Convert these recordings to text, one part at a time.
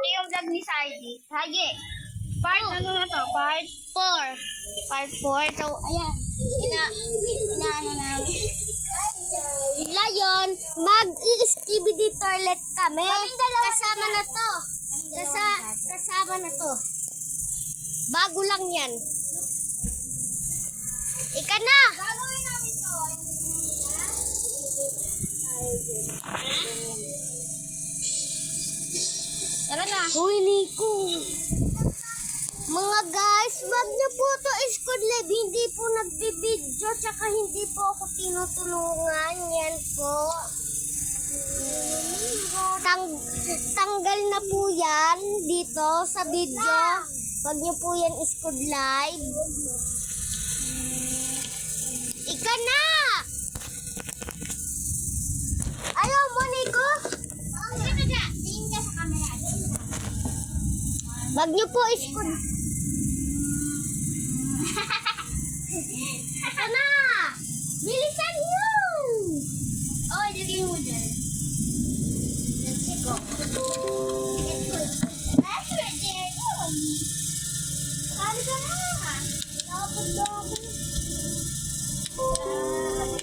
Ito yung vlog ni Saidi. Hagi. Part ano na to? Part 4. Part 4. So, ayan. Inaano namin. Ngayon, mag-i-skibidi toilet kami. Kasama na to. Kasama na to. Bago lang yan. Ika na! Gagawin namin to. Tara na. Hoy, Nico. Mga guys, wag niyo po to Squad Live. Hindi po nagbibidyo, tsaka hindi po ako tinutulungan. Yan po. Tanggal na po yan dito sa video. Wag niyo po yan Squad Live. Ika na! Ayaw mo, Nico? Tingin ka sa camera. Wag niyo po Squad. Ika na! Bilisan niyo! Oh, ilagay mo dyan. Let's go. That's right there. Kali ka na.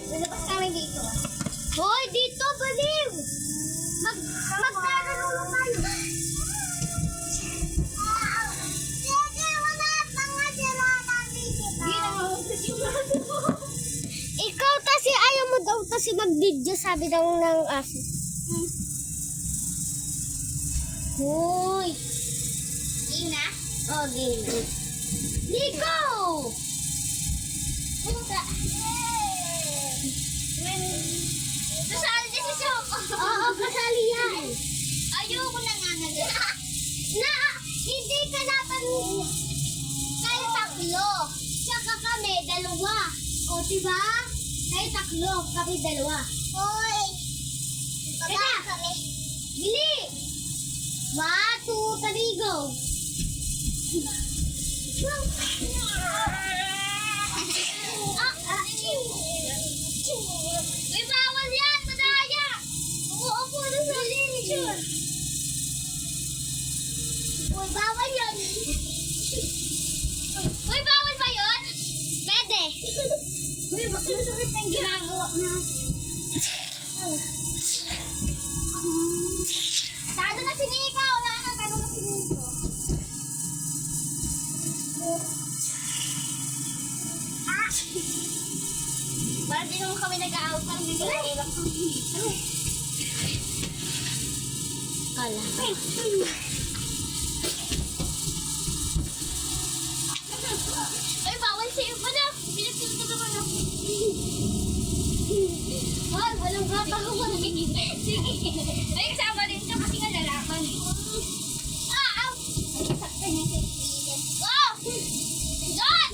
Lalabas kami dito. Hoy, dito, baliw! Magkaroon tayo. Ikaw kasi ayaw mo daw kasi mag-video, sabi daw ng aso. Hoy! Ina? Oh, game. Nico! Puta. Nasali din si Soko. Oo, kasali yan. Ayoko na nga na. Hindi ka naman kayo tatlo. Tsaka kami, dalawa. O, diba? Kayo tatlo, kami dalawa. Hoy. Teka. Kami. Bili! 1, 2, 3, go! Uy, bawal yan! Madaya! Umuupo na sa linisyon. Uy, bawal yun! Uy, bawal ba yun? Pwede! Uy, masakit ang ginagawa na. Tado na si Nika. Wala na. Tado na si Nika. Ah! Parang di naman kami nag-out. Parang nag-out lang kami. Kala. Ay, bawal sa'yo pa na. Pinagsunod naman ako. Hoy, walang gagawa. Sige. Ay, kasama rin siya kasi nga lalaman. Ah! Saktan niya si Ian. Oh! John!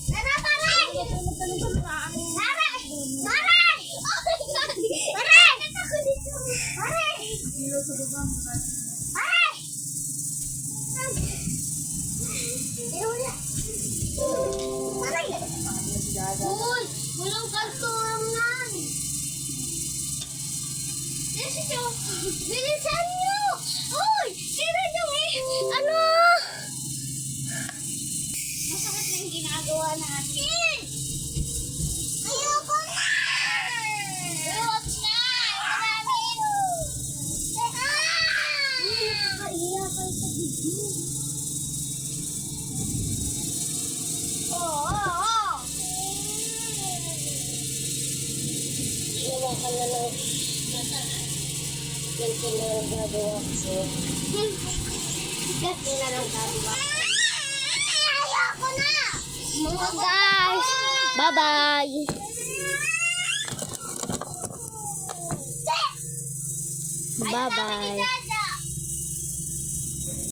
Tara, paray! Pare! Paray! Pare! Pare! Pare! Uy! Walang kalturangan! Bilisan nyo! Uy! Sira nyo eh! Ano? Masakit na yung ginagawa natin. Ayoko na! Huwag na! Maraming! Nakakaiyak kayo sa video. Oo! Ginawa ka na lang. Ganito na lang gagawa ko sa'yo. Ganito na lang gagawa. Ayoko na! Mga guys! Bye-bye! Bye-bye!